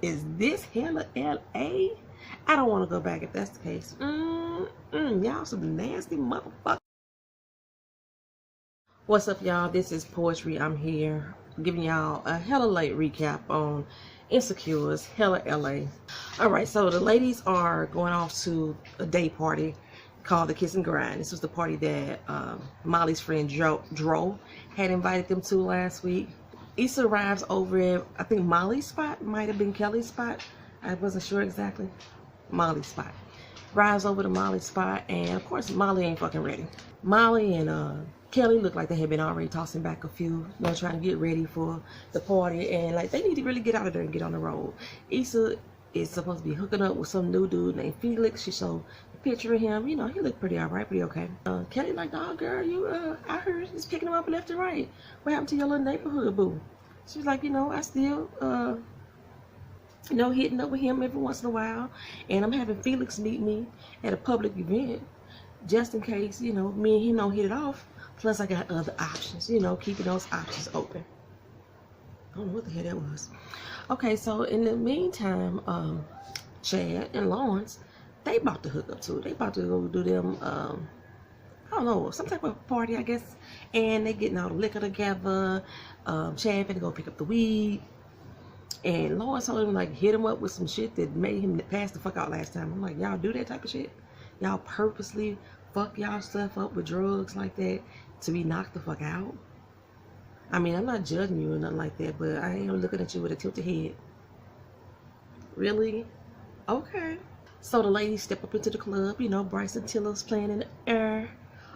Is this hella LA? I don't want to go back if that's the case. Y'all some nasty motherfuckers. What's up, y'all? This is Poetry. I'm here giving y'all a hella late recap on Insecure's Hella LA. Alright, so the ladies are going off to a day party called the Kiss and Grind. This was the party that Molly's friend Dro had invited them to last week. Issa arrives over at, I think Molly's spot, might have been Kelly's spot. I wasn't sure exactly. Molly's spot. Arrives over to Molly's spot, and of course Molly ain't fucking ready. Molly and Kelly looked like they had been already tossing back a few, trying to get ready for the party, and like they need to really get out of there and get on the road. Issa is supposed to be hooking up with some new dude named Felix. She showed a picture of him. He looked pretty alright, pretty okay. Kelly like, oh girl, you I heard he's picking him up left and right. What happened to your little neighborhood boo? She's like, I still hitting up with him every once in a while, and I'm having Felix meet me at a public event just in case, me and him don't hit it off. Plus I got other options, keeping those options open. I don't know what the hell that was. Okay, so in the meantime, Chad and Lawrence, they about to hook up too. They about to go do them, I don't know, some type of party, I guess. And they getting all the liquor together. Chad finna go pick up the weed. And Lawrence told him, like, hit him up with some shit that made him pass the fuck out last time. I'm like, y'all do that type of shit? Y'all purposely fuck y'all stuff up with drugs like that to be knocked the fuck out? I mean, I'm not judging you or nothing like that, but I ain't looking at you with a tilted head. Really? Okay. So the ladies step up into the club. Bryson Tiller's playing in the air.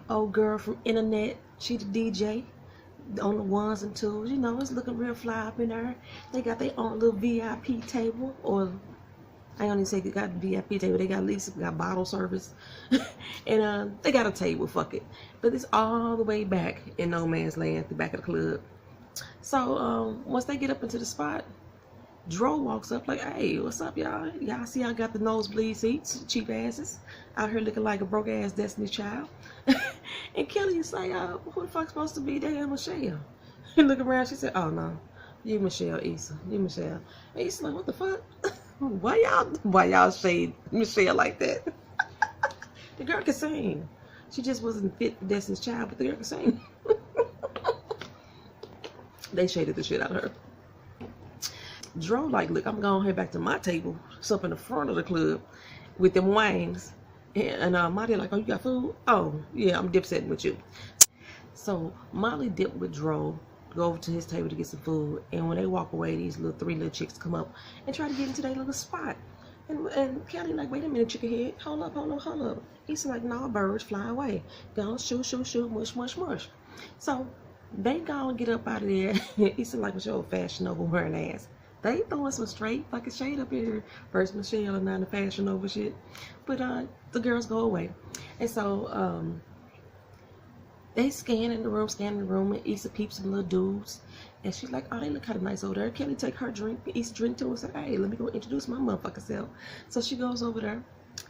Old girl from Internet, she the DJ on the ones and twos. It's looking real fly up in there. They got their own little VIP table, or I don't even say they got a VIP table. They got at least got bottle service, and they got a table. Fuck it, but it's all the way back in no man's land, at the back of the club. So once they get up into the spot, Dro walks up like, "Hey, what's up, y'all? Y'all see I got the nosebleed seats, cheap asses, out here looking like a broke ass Destiny Child." And Kelly is like, "Who the fuck's supposed to be there, Michelle?" And look around, she said, "Oh no, you Michelle, Issa, you Michelle." And Issa like, "What the fuck? Why y'all shade Michelle like that?" The girl can sing. She just wasn't fit for Destiny's Child, but the girl can sing. They shaded the shit out of her. Dro like, "Look, I'm going head back to my table. It's up in the front of the club with them wines." And Molly like, "Oh, you got food? Oh, yeah, I'm dip setting with you." So Molly dipped with Dro, go over to his table to get some food. And when they walk away, these three little chicks come up and try to get into their little spot. And Kelly like, "Wait a minute, chicken head. Hold up. He's like, "No, birds fly away. Go shoot, mush, mush, mush." So they go and get up out of there. He's like, "With your old fashioned over wearing ass." They throwing some straight fucking shade up here. First Michelle and now the fashion over shit. But the girls go away. And so they scan the room, and Issa peeps some little dudes. And she's like, "Oh, they look kind of nice over there." Kelly take her drink, Issa drink to her and say, "Hey, let me go introduce my motherfucking self." So she goes over there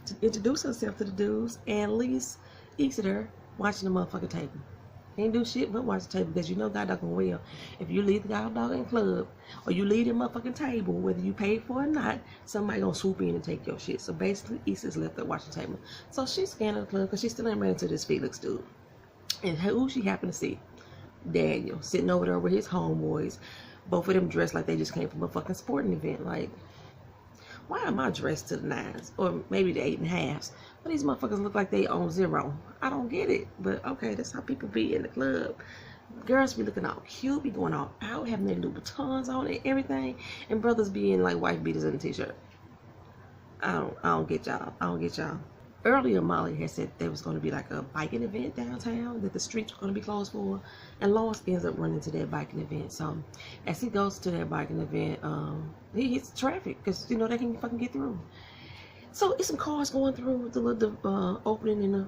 to introduce herself to the dudes and leaves Issa there watching the motherfucking table. Ain't do shit but watch the table, because God doggone well, if you leave the goddamn club or you leave the motherfucking table, whether you pay for it or not, somebody gonna swoop in and take your shit. So basically, Issa's left there watching the table. So she's scanning the club because she still ain't ran into this Felix dude. And who she happened to see? Daniel, sitting over there with his homeboys. Both of them dressed like they just came from a fucking sporting event. Like, why am I dressed to the nines? Or maybe the 8.5s. But these motherfuckers look like they own zero. I don't get it. But okay, that's how people be in the club. Girls be looking all cute, be going all out, having their Louboutins on and everything. And brothers be in like wife beaters and a t-shirt. I don't get y'all. Earlier, Molly had said there was going to be like a biking event downtown that the streets were going to be closed for, and Lawrence ends up running to that biking event. So as he goes to that biking event, he hits traffic because they can fucking get through. So it's some cars going through the opening in the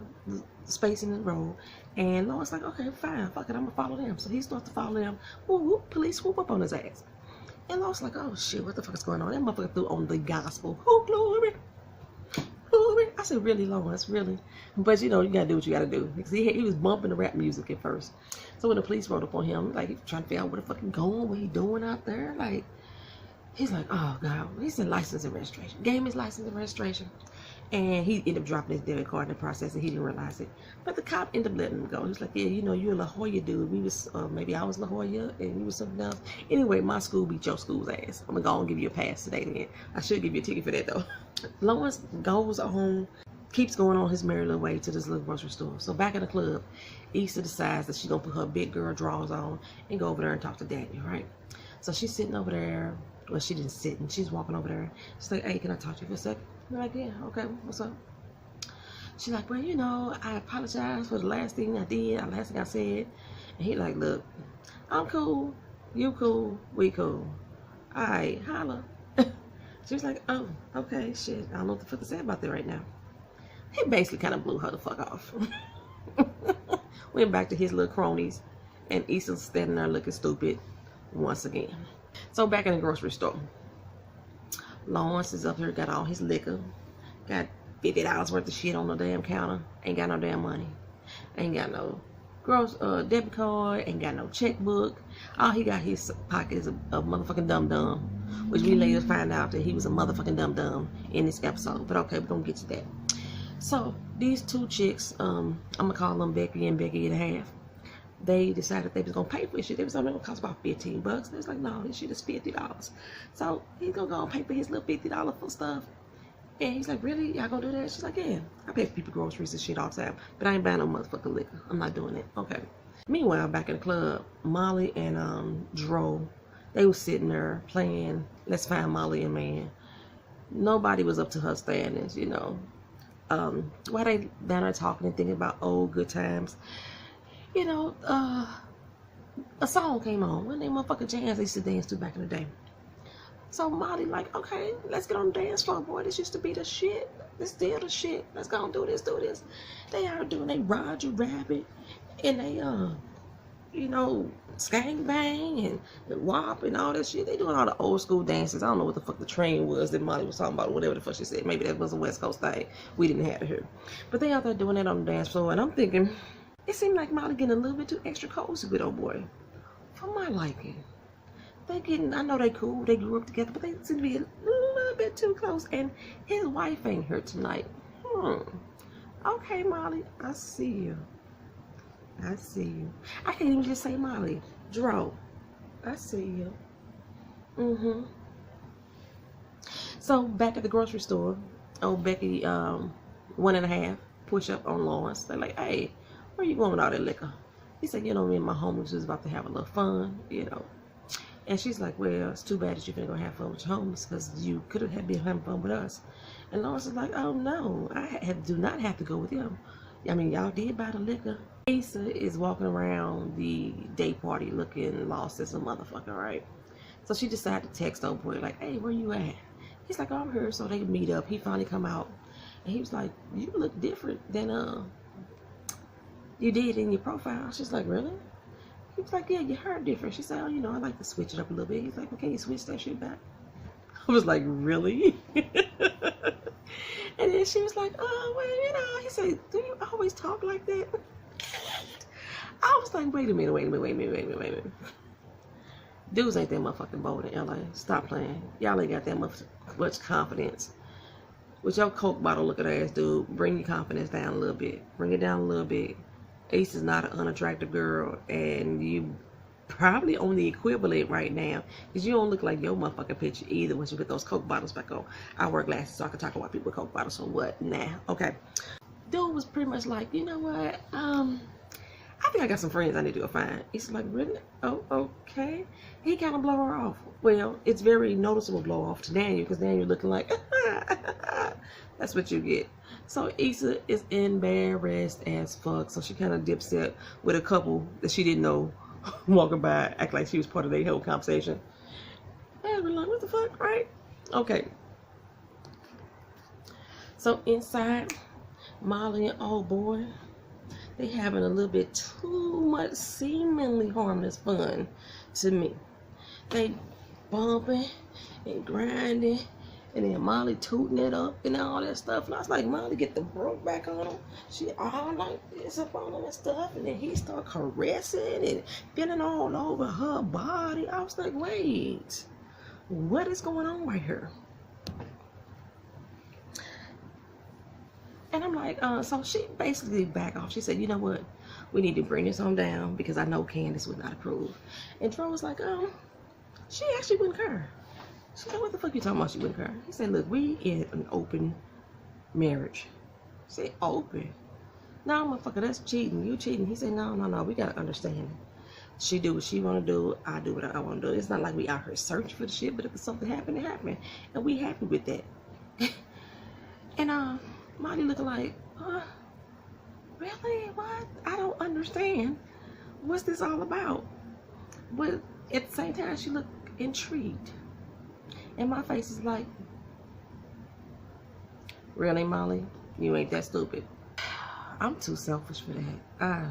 space in the road, and Lawrence like, "Okay, fine, fuck it, I'm gonna follow them." So he starts to follow them. Whoop, whoop, police swoop up on his ass, and Lawrence like, "Oh shit, what the fuck is going on?" That motherfucker threw on the gospel. Oh glory. I said, "Really, Lawrence, really?" But you gotta do what you gotta do. Because he was bumping the rap music at first. So when the police rolled up on him, like, he trying to figure out where the fuck he going, what he doing out there, like, He's like, oh God, he's in license and registration. Gave him his license and registration. And he ended up dropping his debit card in the process, and he didn't realize it. But the cop ended up letting him go. He was like, yeah, you know, you're a La Jolla dude. We was, maybe I was La Jolla, and you was something else. Anyway, my school beat your school's ass. I'm gonna go and give you a pass today then. I should give you a ticket for that though. Lawrence goes home, keeps going on his merry little way to this little grocery store. So back in the club, Issa decides that she's gonna put her big girl drawers on and go over there and talk to Daddy, right? So she's sitting over there. Well, she didn't sit, and she's walking over there. She's like, hey, can I talk to you for a second? I'm like, yeah, okay, what's up? She's like, well, you know, I apologize for the last thing I did, the last thing I said. And he like, look, I'm cool, you cool, we cool. All right, holla. She was like, oh, okay, shit, I don't know what the fuck to say about that right now. He basically kind of blew her the fuck off. Went back to his little cronies, and Issa's standing there looking stupid once again. So back in the grocery store, Lawrence is up here, got all his liquor, got $50 worth of shit on the damn counter, ain't got no damn money, ain't got no debit card, ain't got no checkbook. All he got in his pocket is a motherfucking dum-dum, which we later find out that he was a motherfucking dum-dum in this episode. But okay, we're gonna get to that. So these two chicks, I'm gonna call them Becky and Becky and a half. They decided they was gonna pay for this shit. They was only gonna cost about $15. They was like, no, this shit is $50. So he's gonna go and pay for his little $50 for stuff. And he's like, really? Y'all gonna do that? She's like, yeah. I pay for people groceries and shit all the time, but I ain't buying no motherfucking liquor. I'm not doing it. Okay. Meanwhile, back in the club, Molly and Dro, they was sitting there playing Let's Find Molly and Man. Nobody was up to her standards, you know. While they down there talking and thinking about old good times, you know, a song came on. One of them motherfucking jams they used to dance to back in the day. So Molly like, okay, let's get on the dance floor, boy. This used to be the shit. This still the shit. Let's go and do this, do this. They are doing they Roger Rabbit, and they you know, Skang Bang and WAP and all that shit. They doing all the old school dances. I don't know what the fuck the train was that Molly was talking about, or whatever the fuck she said. Maybe that was a West Coast thing. We didn't have to hear. But they out there doing that on the dance floor, and I'm thinking, it seemed like Molly getting a little bit too extra cozy with old boy. For my liking. They getting, I know they cool, they grew up together, but they seem to be a little bit too close. And his wife ain't here tonight. Okay, Molly, I see you. I see you. I can't even just say Molly. Dro, I see you. So back at the grocery store, old Becky, 1.5, push up on Lawrence. They're like, hey, where you going with all that liquor? He said, you know, me and my homies was about to have a little fun, you know. And she's like, well, it's too bad that you're gonna have fun with your homies, because you could have been having fun with us. And Lawrence is like, oh no, I do not have to go with them. I mean, y'all did buy the liquor. Issa is walking around the day party looking lost as a motherfucker, right? So she decided to text old boy like, hey, where you at? He's like, oh, I'm here. So they meet up. He finally come out, and he was like, you look different than you did in your profile. She's like, really? He was like, yeah, your hair different. She said, oh, you know, I like to switch it up a little bit. He's like, well, can you switch that shit back? I was like, really? And then she was like, oh, well, you know, he said, do you always talk like that? I was like, wait a minute. Dudes ain't that motherfucking bold in LA. Stop playing. Y'all ain't got that much confidence. With your Coke bottle looking ass, dude, bring your confidence down a little bit. Bring it down a little bit. Ace is not an unattractive girl, and you probably on the equivalent right now, because you don't look like your motherfucking picture either once you put those Coke bottles back on. I wear glasses so I can talk about people with Coke bottles, so what? Nah. Okay. Dude was pretty much like, you know what? I think I got some friends I need to go find. He's like, really? Oh, okay. He kind of blow her off. Well, it's very noticeable blow off to Daniel, because Daniel looking like, that's what you get. So Issa is embarrassed as fuck. So she kind of dips it with a couple that she didn't know walking by, act like she was part of their whole conversation. And we're like, what the fuck, right? Okay. So inside, Molly and old boy, they having a little bit too much seemingly harmless fun to me. They bumping and grinding, and then Molly tooting it up and all that stuff. And I was like, Molly, get the broke back on him. She all like this up on him and stuff, and then he start caressing and feeling all over her body. I was like, wait, what is going on right here? And I'm like, so she basically back off. She said, you know what? We need to bring this on down because I know Candace would not approve. And Dro was like, she actually wouldn't care. She said, what the fuck you talking about she wouldn't care? He said, look, we in an open marriage. Say open. No, motherfucker, that's cheating. You cheating. He said, no, we gotta understand it. She do what she wanna do. I do what I wanna do. It's not like we out here searching for the shit, but if something happened, it happened. And we happy with that. And Marty looking like, really? What? I don't understand. What's this all about? But at the same time, she looked intrigued. And my face is like, really, Molly? You ain't that stupid. I'm too selfish for that.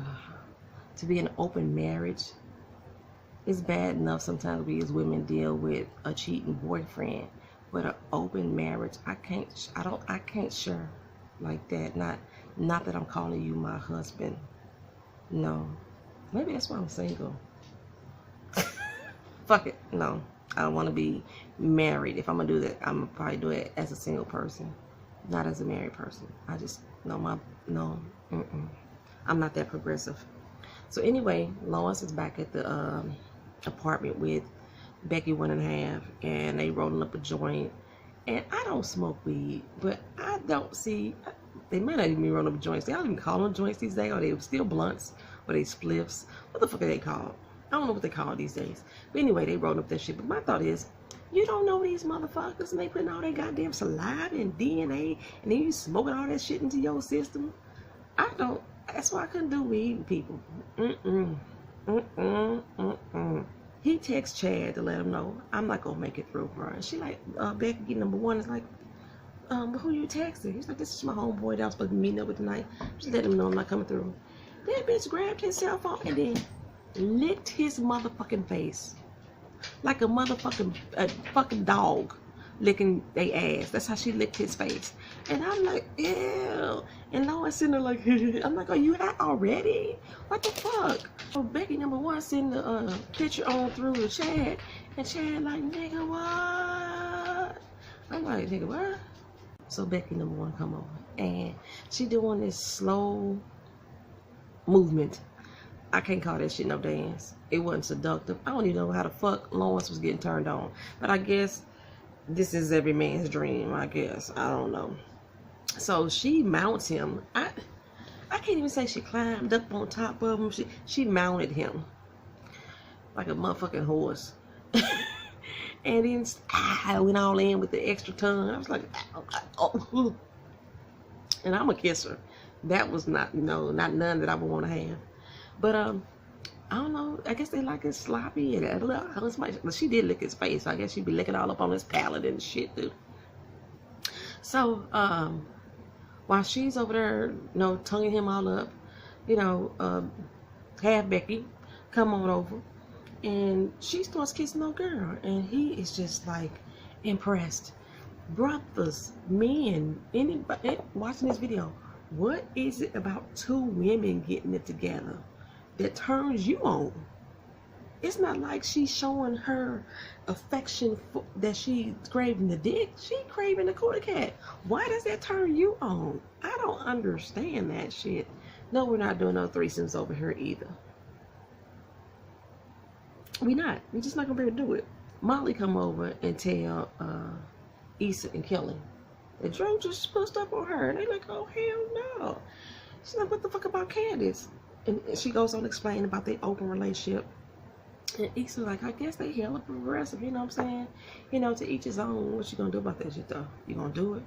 To be in an open marriage, it's bad enough sometimes we as women deal with a cheating boyfriend. But an open marriage, I can't share like that. Not that I'm calling you my husband. No. Maybe that's why I'm single. Fuck it. No. I don't want to be married. If I'm going to do that, I'm going to probably do it as a single person. Not as a married person. I just, no. I'm not that progressive. So anyway, Lawrence is back at the apartment with Becky 1.5, and they rolling up a joint. And I don't smoke weed, but I don't see, they might not even be rolling up joints. They don't even call them joints these days, or they still blunts, or they spliffs. What the fuck are they called? I don't know what they call it these days. But anyway, they rolled up that shit. But my thought is, you don't know these motherfuckers, and they putting all their goddamn saliva and DNA, and then you smoking all that shit into your system. I don't, that's why I couldn't do weed with people. He texts Chad to let him know I'm not gonna make it through, bro. And she like, Becky number 1 is like, who you texting? He's like, this is my homeboy that I was supposed to be meeting up with tonight. Just let him know I'm not coming through. That bitch grabbed his cell phone and then licked his motherfucking face like a fucking dog licking their ass. That's how she licked his face. And I'm like, ew. And Lawrence sitting there like, I'm like, are you hot already? What the fuck? So Becky number 1 sending the picture on through to Chad, and Chad like, nigga, what? I'm like, nigga, what? So Becky number 1 come over, and she doing this slow movement. I can't call that shit no dance. It wasn't seductive. I don't even know how the fuck Lawrence was getting turned on. But I guess this is every man's dream, I guess. I don't know. So she mounts him. I can't even say she climbed up on top of him. She mounted him like a motherfucking horse. And then I went all in with the extra tongue. I was like, oh. And I'm a kisser. That was not none that I would want to have. But I don't know. I guess they like it sloppy. And she did lick his face. So I guess she'd be licking all up on his palate and shit, dude. So while she's over there, tonguing him all up, have Becky come on over, and she starts kissing no girl, and he is just like impressed. Brothers, men, anybody watching this video, what is it about 2 women getting it together that turns you on? It's not like she's showing her affection that she's craving the dick. She craving the quarter cat. Why does that turn you on? I don't understand that shit. No, we're not doing no threesomes over here either. We're just not gonna be able to do it. Molly come over and tell Issa and Kelly that Dro just pushed up on her. And they like, oh hell no. She's like, what the fuck about Candace? And she goes on to explain about their open relationship. And Issa like, I guess they hella progressive, you know what I'm saying? To each his own. What you gonna do about that shit though? You gonna do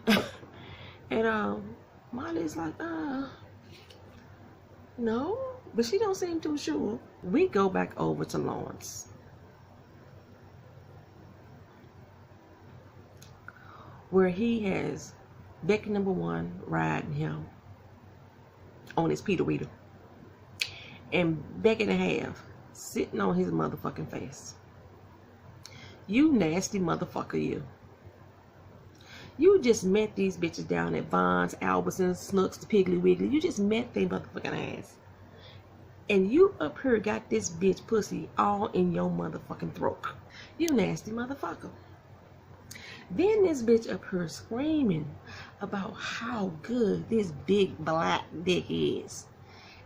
it? And Molly's like, no. But she don't seem too sure. We go back over to Lawrence. Where he has Becky number 1 riding him on his Peter Weeder. And Becky 1/2 sitting on his motherfucking face. You nasty motherfucker, you. You just met these bitches down at Vaughn's, Albertsons, Snooks, the Piggly Wiggly. You just met their motherfucking ass. And you up here got this bitch pussy all in your motherfucking throat. You nasty motherfucker. Then this bitch up here screaming about how good this big black dick is.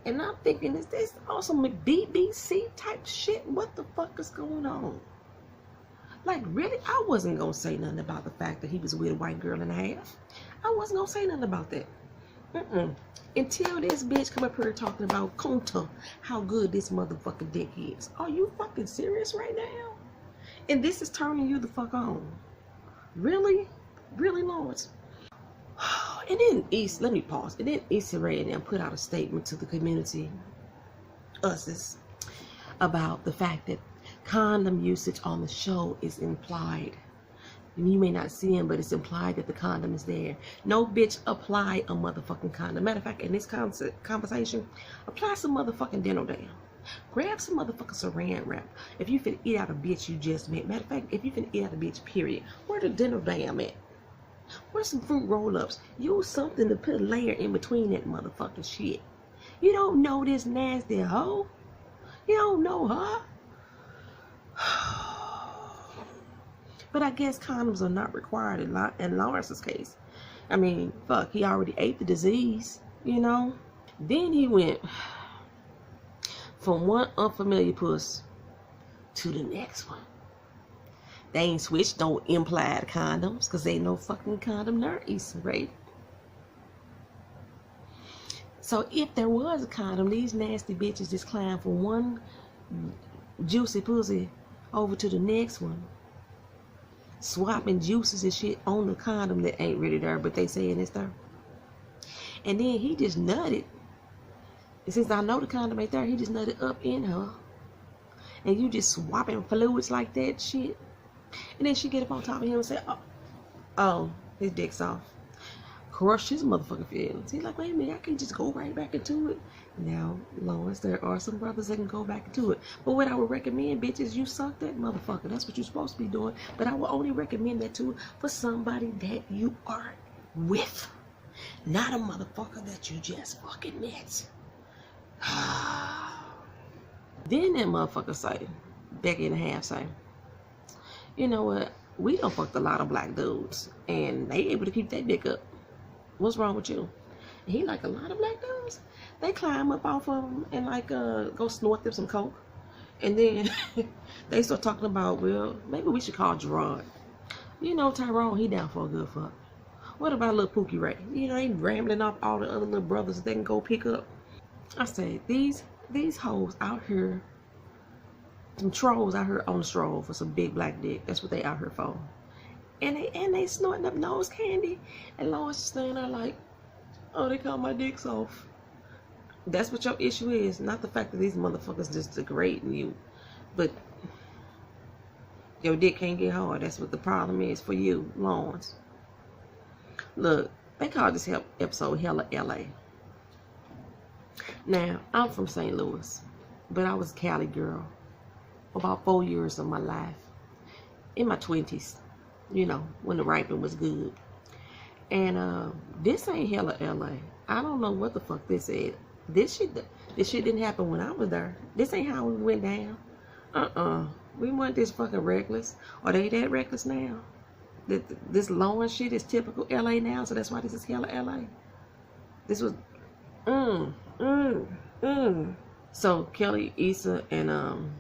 And I'm thinking, is this also BBC type shit? What the fuck is going on? Like, really? I wasn't going to say nothing about the fact that he was with a white girl and a half. I wasn't going to say nothing about that. Until this bitch come up here talking about Kunta, how good this motherfucking dick is. Are you fucking serious right now? And this is turning you the fuck on. Really? Really, Lawrence? And then let me pause. And then Issa Rae and them put out a statement to the community, us, about the fact that condom usage on the show is implied. And you may not see him, but it's implied that the condom is there. No bitch apply a motherfucking condom. Matter of fact, in this conversation, apply some motherfucking dental dam. Grab some motherfucking saran wrap. If you finna eat out a bitch you just met. Matter of fact, if you finna eat out a bitch, period. Where the dental dam at? Where's some fruit roll-ups? Use something to put a layer in between that motherfucking shit. You don't know this nasty hoe? You don't know her? But I guess condoms are not required in Lawrence's case. I mean, fuck, he already ate the disease, you know? Then he went from one unfamiliar puss to the next one. They ain't switched no implied condoms, because ain't no fucking condom there, Issa Rae. So if there was a condom, these nasty bitches just climb from one juicy pussy over to the next one, swapping juices and shit on the condom that ain't really there, but they saying it's there. And then he just nutted. And since I know the condom ain't there, he just nutted up in her. And you just swapping fluids like that shit. And then she get up on top of him and say, oh, his dick's off. Crush his motherfucking feelings. He's like, wait a minute, I can't just go right back into it. Now, Lawrence, there are some brothers that can go back into it. But what I would recommend, bitches, you suck that motherfucker. That's what you're supposed to be doing. But I will only recommend that too for somebody that you are with. Not a motherfucker that you just fucking met. Then that motherfucker say, Becky and a half say, you know what? We done fucked a lot of black dudes, and they able to keep that dick up. What's wrong with you? And he like, a lot of black dudes, they climb up off of them and like go snort them some coke, and then they start talking about, well, maybe we should call Gerard. You know, Tyrone, he down for a good fuck. What about little Pookie Ray? You know, they rambling off all the other little brothers that they can go pick up. I say, these hoes out here, some trolls out here on the stroll for some big black dick. That's what they out here for. And they snorting up nose candy. And Lawrence is standing there like, oh, they call my dicks off. That's what your issue is. Not the fact that these motherfuckers just degrading you. But your dick can't get hard. That's what the problem is for you, Lawrence. Look, they call this episode Hella LA. Now, I'm from St. Louis, but I was a Cali girl about 4 years of my life, in my 20s, you know, when the raping was good. And this ain't Hella LA. I don't know what the fuck this is. This shit didn't happen when I was there. This ain't how we went down. We weren't this fucking reckless. Are they that reckless now? This Lawrence shit is typical LA now, so that's why this is Hella LA. This was So Kelly, Issa, and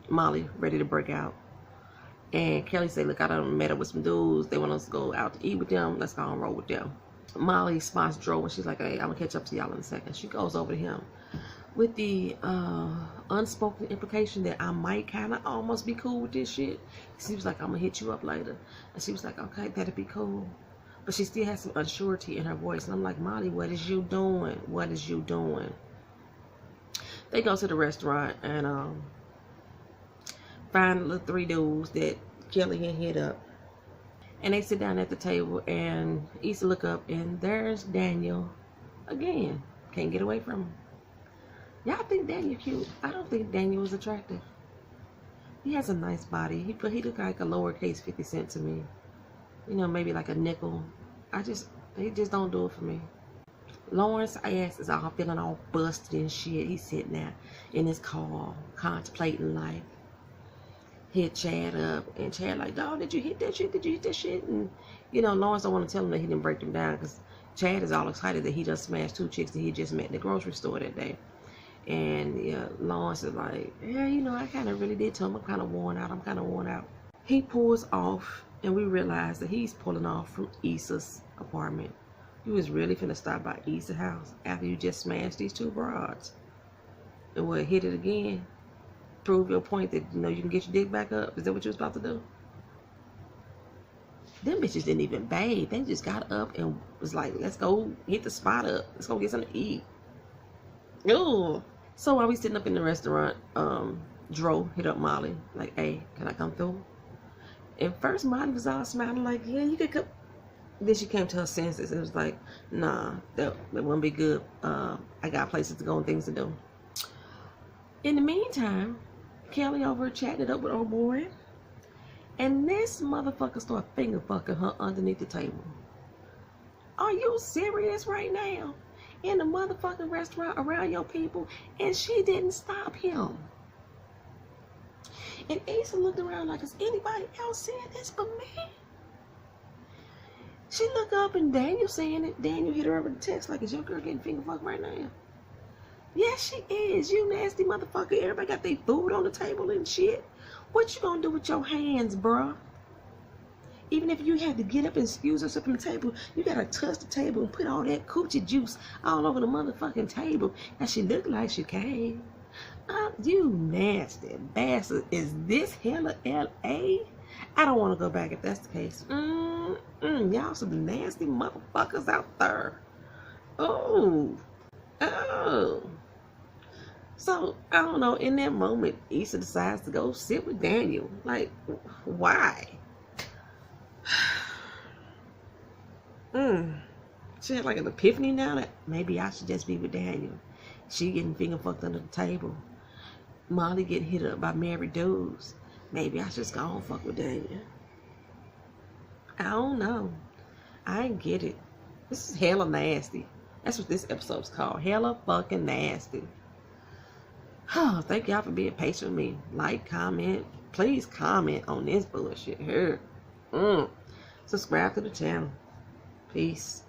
Molly ready to break out. And Kelly said, look, I done met up with some dudes. They want us to go out to eat with them. Let's go and roll with them. Molly spots Dro and she's like, hey, I'm gonna catch up to y'all in a second. She goes over to him with the unspoken implication that I might kind of almost be cool with this shit. She was like, I'm gonna hit you up later. And she was like, okay, that'd be cool. But she still has some unsurety in her voice. And I'm like, Molly, what is you doing? What is you doing? They go to the restaurant and find the 3 dudes that Kelly had hit up. And they sit down at the table and Issa look up and there's Daniel again. Can't get away from him. Y'all think Daniel cute? I don't think Daniel is attractive. He has a nice body. He look like a lowercase 50 Cent to me. You know, maybe like a nickel. He just don't do it for me. Lawrence's ass is all feeling all busted and shit. He's sitting there in his car, contemplating life. Hit Chad up, and Chad like, dog, did you hit that shit? Did you hit that shit? And, you know, Lawrence don't want to tell him that he didn't break them down, because Chad is all excited that he just smashed 2 chicks that he just met in the grocery store that day. And, yeah, Lawrence is like, yeah, you know, I kind of really did tell him I'm kind of worn out. He pulls off, and we realize that he's pulling off from Issa's apartment. You was really finna stop by Issa's house after you just smashed these 2 broads. And what, hit it again? Prove your point that, you know, you can get your dick back up? Is that what you was about to do? Them bitches didn't even bathe. They just got up and was like, let's go hit the spot up. Let's go get something to eat. Ooh. So while we sitting up in the restaurant, Dro hit up Molly. Like, hey, can I come through? And first Molly was all smiling like, yeah, you could come. Then she came to her senses and was like, nah, that wouldn't be good. I got places to go and things to do. In the meantime, Kelly over chatting it up with old boy. And this motherfucker started finger fucking her underneath the table. Are you serious right now? In the motherfucking restaurant around your people, and she didn't stop him. And Issa looked around like, is anybody else saying this but me? She looked up and Daniel saying it. Daniel hit her over the text like, is your girl getting finger fucked right now? Yes, she is. You nasty motherfucker. Everybody got their food on the table and shit. What you gonna do with your hands, bruh? Even if you had to get up and excuse yourself from the table, you gotta touch the table and put all that coochie juice all over the motherfucking table. And she looked like she came. You nasty bastard. Is this hella L.A.? I don't want to go back if that's the case. Y'all some nasty motherfuckers out there. Oh. So, I don't know, in that moment, Issa decides to go sit with Daniel. Like, why? She had like an epiphany now that maybe I should just be with Daniel. She getting finger fucked under the table. Molly getting hit up by married dudes. Maybe I should just go and fuck with Daniel. I don't know. I ain't get it. This is hella nasty. That's what this episode's called. Hella fucking nasty. Oh, thank y'all for being patient with me. Like, comment. Please comment on this bullshit here. Subscribe to the channel. Peace.